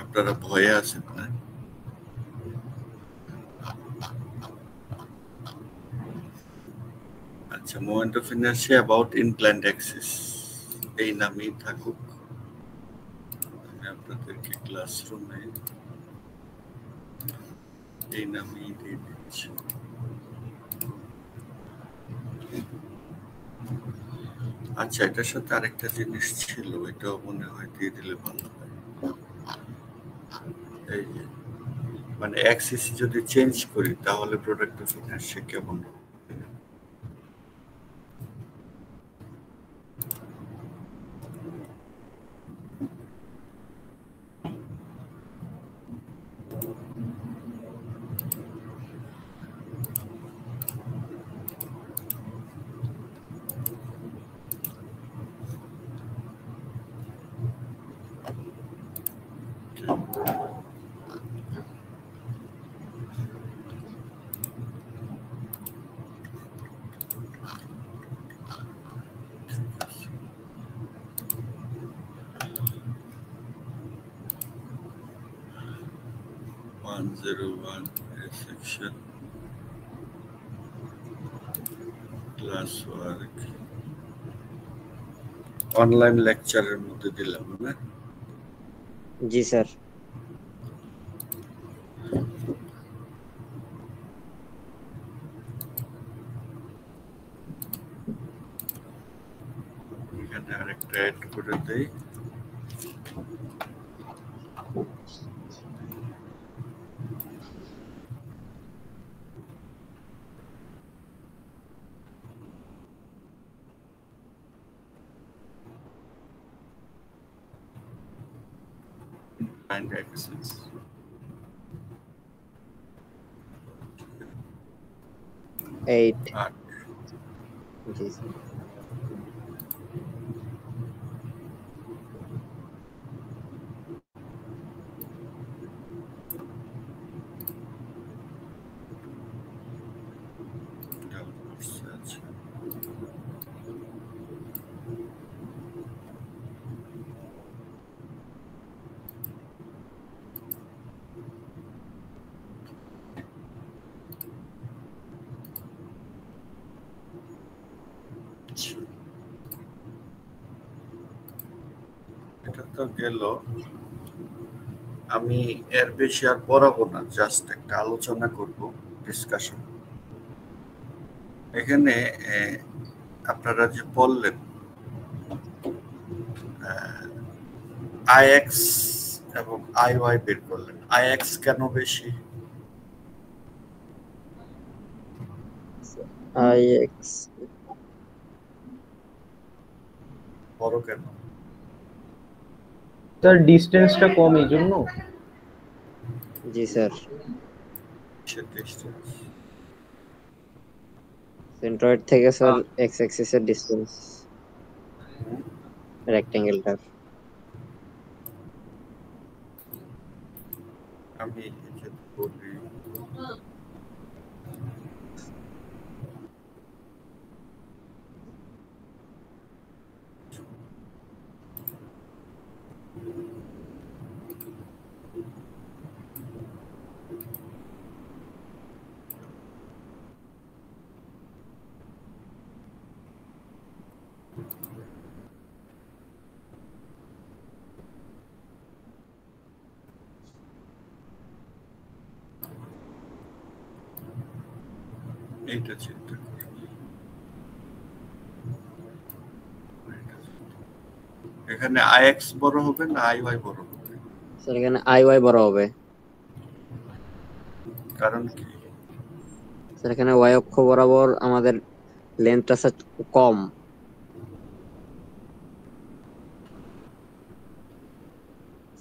আপনারা ভয়ে আছেন না? আচ্ছা, moment of inertia about inclined Axis, এই নামেই থাকুক। আমি আপনাদেরকে ক্লাসরুমে এই নামেই দিয়ে দিচ্ছি। আচ্ছা, এটার সাথে আরেকটা জিনিস ছিল, এটাও মনে হয় দিয়ে দিলে ভালো হয়। এই যে মানে অ্যাক্সিস যদি চেঞ্জ করি তাহলে প্রোডাক্ট অফ ইনার্শিয়া কেমন হবে? সেকশন ক্লাস ওয়ার্ক অনলাইন লেকচারের মধ্যে দিলাম না? জি স্যার। এখানে আরেকটা অ্যাড করে দেই। Find axis. এইট। জি স্যার। এটা তো গেল। আমি এর বেশি আর পড়াবো না, জাস্ট একটা আলোচনা করব, ডিসকাশন। এখানে আপনারা যে বললেন আইএক্স এবং আইওয়াই বের করলেন, আইএক্স কেন বেশি? আইএক্স বড় কেন? স্যার ডিসটেন্সটা কম এই জন্য। জি স্যার, ডিস্টেন্স সেন্ট্রয়েড থেকে স্যার এক্স অ্যাক্সিস এর ডিসটেন্স রেক্টেঙ্গেলটার। আমি যে বলি এইটা চিন্তা করি, এখানে আইএক্স বড় হবে না আইওয়াই বড় হবে? স্যার এখানে আইওয়াই বড় হবে। কারণ কি? স্যার এখানে ওয়াই অক্ষ বরাবর আমাদের লেন্থটা স্যার কম,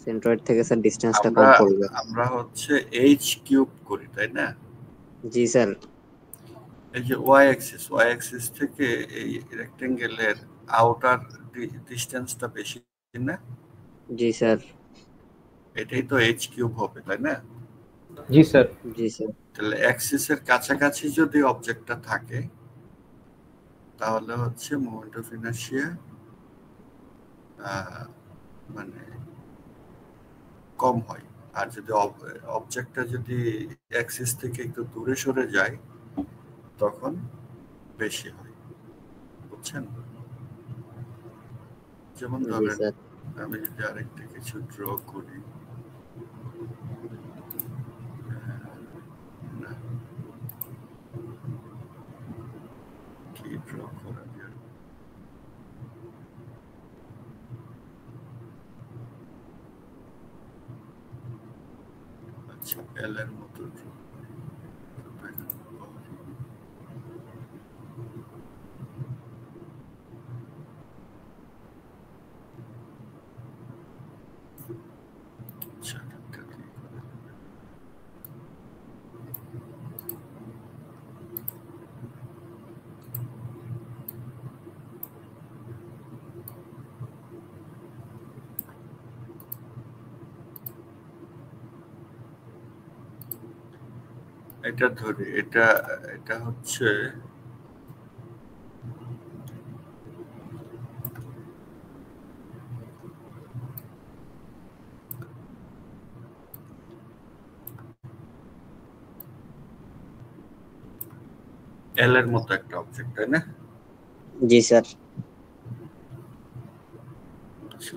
সেন্ট্রয়েড থেকে স্যার ডিসটেন্সটা কম পড়বে। আমরা হচ্ছে এইচ কিউব করি, তাই না? জি স্যার। এই যে ওয়াই অ্যাক্সিস থেকে এই রেক্টেঙ্গেলের আউটার ডিসটেন্সটা বেশি না? জি স্যার। এটাই তো এইচ কিউব হবে, তাই না? জি স্যার। জি স্যার। তাহলে অ্যাক্সিসের কাছাকাছি যদি অবজেক্টটা থাকে তাহলে হচ্ছে মোমেন্ট অফ ইনার্শিয়া মানে কম হয়। আর যদি অবজেক্টটা যদি অ্যাক্সিস থেকে একটু দূরে সরে যায় তখন বেশি হয়, বুঝছেন? যেমন জি ধরেন স্যার। আমি যদি আরেকটা কিছু ড্র করি, না কি ড্র করা যায়? আচ্ছা, এল এর মতো ড্র আচ্ছা, এটা কি করা যাবে? এটা ধরি, এটা এটা হচ্ছে এল এর মতো একটা অবজেক্ট, তাই না? জি স্যার। আচ্ছা,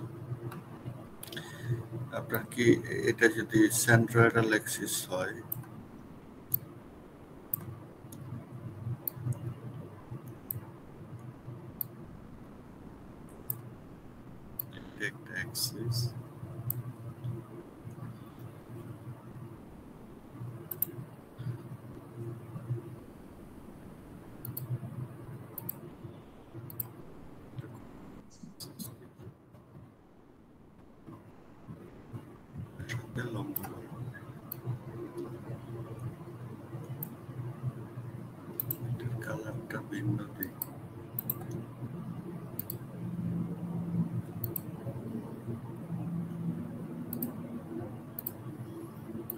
আপনার কি এটা যদি সেন্ট্রয়েডাল অ্যাক্সিস হয়, একটা অ্যাক্সিস, লম্ব কালারটা ভিন্ন দিক,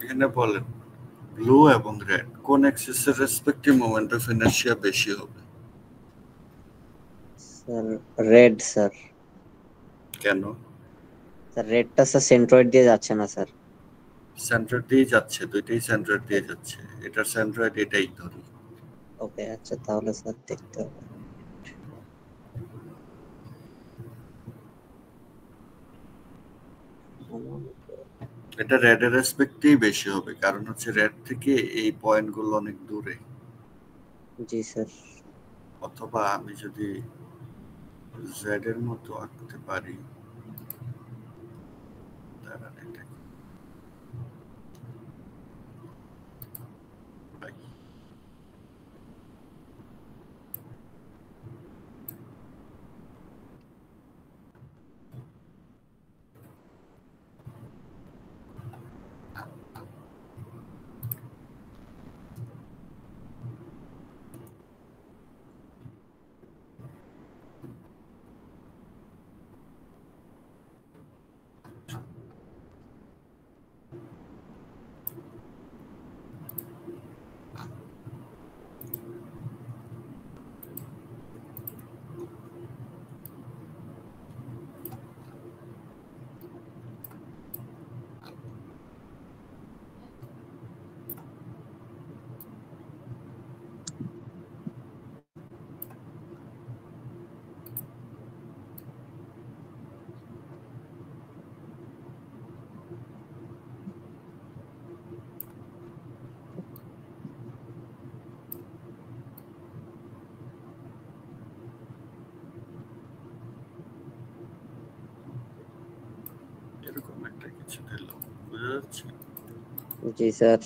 এখানে বলেন ব্লু এবং রেড কোন অ্যাক্সিসের রেসপেক্টিভ মোমেন্ট অফ ইনার্শিয়া বেশি হবে? Sir red sir. কেন? স্যার রেডটা স্যার সেন্ট্রয়েড দিয়ে যাচ্ছে না স্যার। সেন্ট্রয়েড দিয়ে যাচ্ছে, দুইটাই সেন্ট্রয়েড দিয়ে যাচ্ছে, এটার সেন্ট্রয়েড এটাই ধরি। ওকে আচ্ছা, তাহলে স্যার দেখতে হবে। এটা রেডের রেসপেক্টেই বেশি হবে, কারণ হচ্ছে রেড থেকে এই পয়েন্টগুলো অনেক দূরে। জি স্যার। অথবা আমি যদি জেড এর মতো আঁকতে পারি, দাঁড়ান এটা কি? ভাই, এরকম একটা কিছু দিলাম, বুঝা যাচ্ছে? জি স্যার।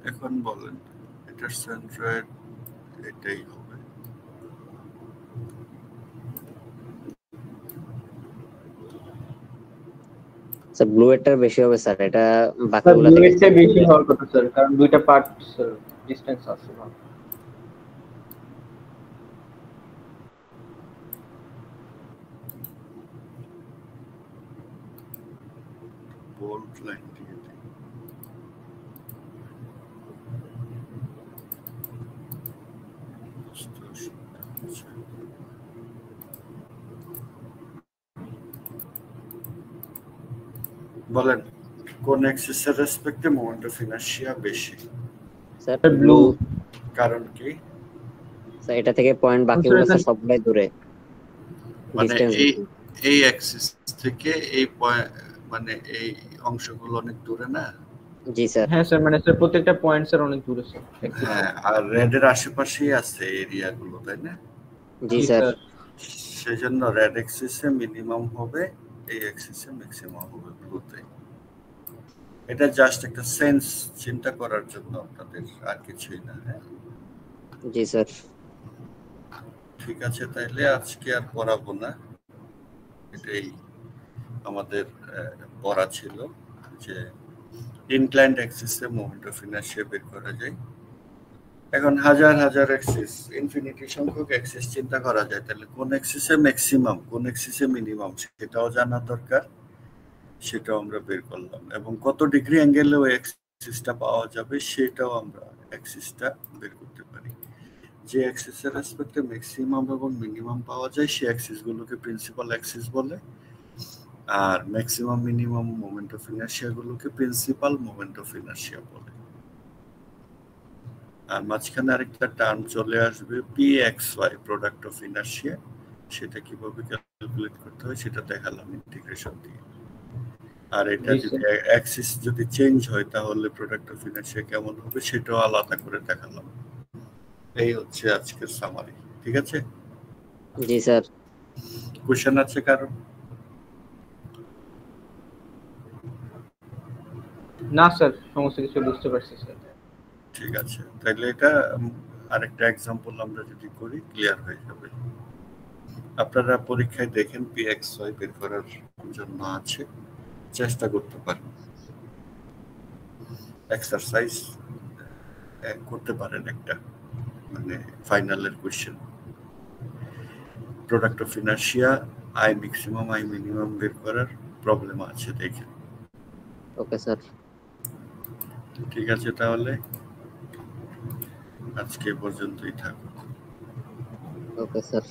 এখন বলেন এটার সেন্ট্রয়েড এটাই হবে। স্যার ব্লু এরটা বেশি হবে স্যার, এটা স্যার বাকিগুলো ব্লু থেকে এরটা বেশি হওয়ার কথা স্যার, কারণ দুইটা পার্ট ডিসটেন্স আছে। বোল্ড লাইন দিয়ে দিই। বুঝতে অসুবিধা হচ্ছে। বলেন কোন অ্যাক্সিসের রেসপেক্টে মোমেন্ট অফ ইনার্শিয়া বেশি? Sir sir blue. ব্লু। কারণ কি? স্যার এটা থেকে পয়েন্ট বাকিগুলো স্যার সবগুলাই দূরে, মানে ডিসটেন্স এই বেশি। এই অ্যাক্সিস থেকে এই মানে এই অংশগুলো অনেক দূরে না? জি স্যার। হ্যাঁ স্যার, মানে স্যার প্রত্যেকটা পয়েন্ট স্যার অনেক দূরে স্যার। হ্যাঁ, আর রেডের আশেপাশেই আছে এরিয়াগুলো, তাই না? জি জি স্যার। স্যার। সেজন্য রেড অ্যাক্সিসে মিনিমাম হবে, এই অ্যাক্সিসে ম্যাক্সিমাম হবে ব্লুতে। এটা জাস্ট একটা সেন্স চিন্তা করার জন্য আপনাদের, আর কিছুই না। হ্যাঁ জি স্যার। ঠিক আছে, তাইলে আজকে আর পড়াবো না, এটাই আমাদের পড়া ছিল যে ইনক্লাইন্ড অ্যাক্সিসে মোমেন্ট অফ ইনার্শিয়া বের করা যায়। এখন হাজার হাজার অ্যাক্সিস, ইনফিনিটি সংখ্যক অ্যাক্সিস চিন্তা করা যায়, তাহলে কোন অ্যাক্সিসে ম্যাক্সিমাম কোন অ্যাক্সিসে মিনিমাম সেটাও জানা দরকার, সেটাও আমরা বের করলাম। এবং কত ডিগ্রি অ্যাঙ্গেলে ওই অ্যাক্সিসটা পাওয়া যাবে সেটাও আমরা অ্যাক্সিসটা বের করতে পারি। যে অ্যাক্সিসের রেসপেক্টে ম্যাক্সিমাম এবং মিনিমাম পাওয়া যায় সেই অ্যাক্সিসগুলোকে প্রিন্সিপাল অ্যাক্সিস বলে, আর maximum minimum moment of inertia গুলোকে প্রিন্সিপাল মোমেন্ট অফ ইনার্শিয়া বলে। আর মাঝখানে আরেকটা টার্ম চলে আসবে pxy, প্রোডাক্ট অফ ইনার্শিয়া, সেটা কিভাবে ক্যালকুলেট করতে হয় সেটা দেখালাম ইন্টিগ্রেশন দিয়ে। আর এটা যদি অ্যাক্সিস যদি চেঞ্জ হয় তাহলে প্রোডাক্ট অফ ইনার্শিয়া কেমন হবে সেটাও আলাদা করে দেখালাম। এই হচ্ছে আজকের সামারি, ঠিক আছে? জি স্যার। কোশ্চেন আছে কারো? না স্যার, সমস্ত কিছু বুঝতে পারছি স্যার। ঠিক আছে, তাহলে এটা আরেকটা এক্সাম্পল আমরা যদি করি ক্লিয়ার হয়ে যাবে। আপনারা পরীক্ষায় দেখেন pxy বের করার জন্য আছে, চেষ্টা করতে পারেন, এক্সারসাইজ করতে পারেন একটা, মানে ফাইনালের question. Product of inertia, I maximum I minimum বের করার প্রবলেম আছে, দেখেন। Okay sir. ঠিক আছে, তাহলে আজকে পর্যন্তই থাকুক। Okay sir.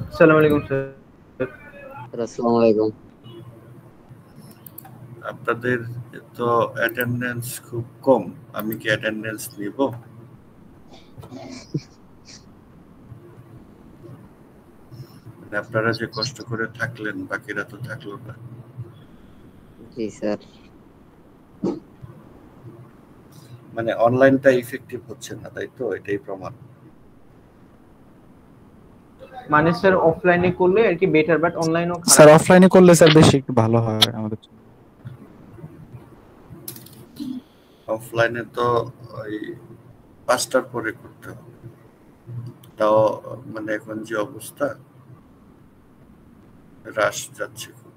আসসালামু আলাইকুম স্যার। আসসালামু আলাইকুম। আপনাদের তো অ্যাটেন্ডেন্স খুব কম, আমি কি অ্যাটেন্ডেন্স নিব? মানে আপনারা যে কষ্ট করে থাকলেন বাকিরা তো থাকলো না। জি স্যার। মানে অনলাইনটা ইফেক্টিভ হচ্ছে না, তাই তো? এটাই প্রমাণ। মানে স্যার অফলাইনে করলে আর কি বেটার, বাট অনলাইনও স্যার অফলাইনে করলে স্যার বেশি একটু ভালো হয় আমাদের জন্য। অফলাইনে তো ওই 5টার পরে করতে হবে, তাও মানে এখন যে অবস্থা রাশ যাচ্ছে খুব।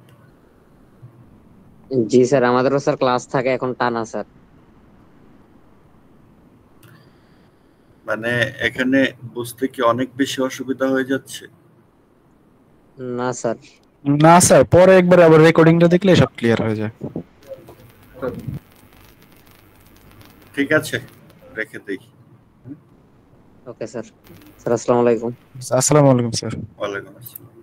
জি স্যার, আমাদেরও স্যার ক্লাস থাকে এখন টানা স্যার। মানে এখানে বুঝতে কি অনেক বেশি অসুবিধা হয়ে যাচ্ছে? না স্যার। না স্যার, পরে একবার আবার রেকর্ডিংটা দেখলে সব ক্লিয়ার হয়ে যায়। ঠিক আছে, রেখে দেই। Okay sir. স্যার আসসালামু আলাইকুম। আসসালামু আলাইকুম স্যার। ওয়ালাইকুম আসসালাম।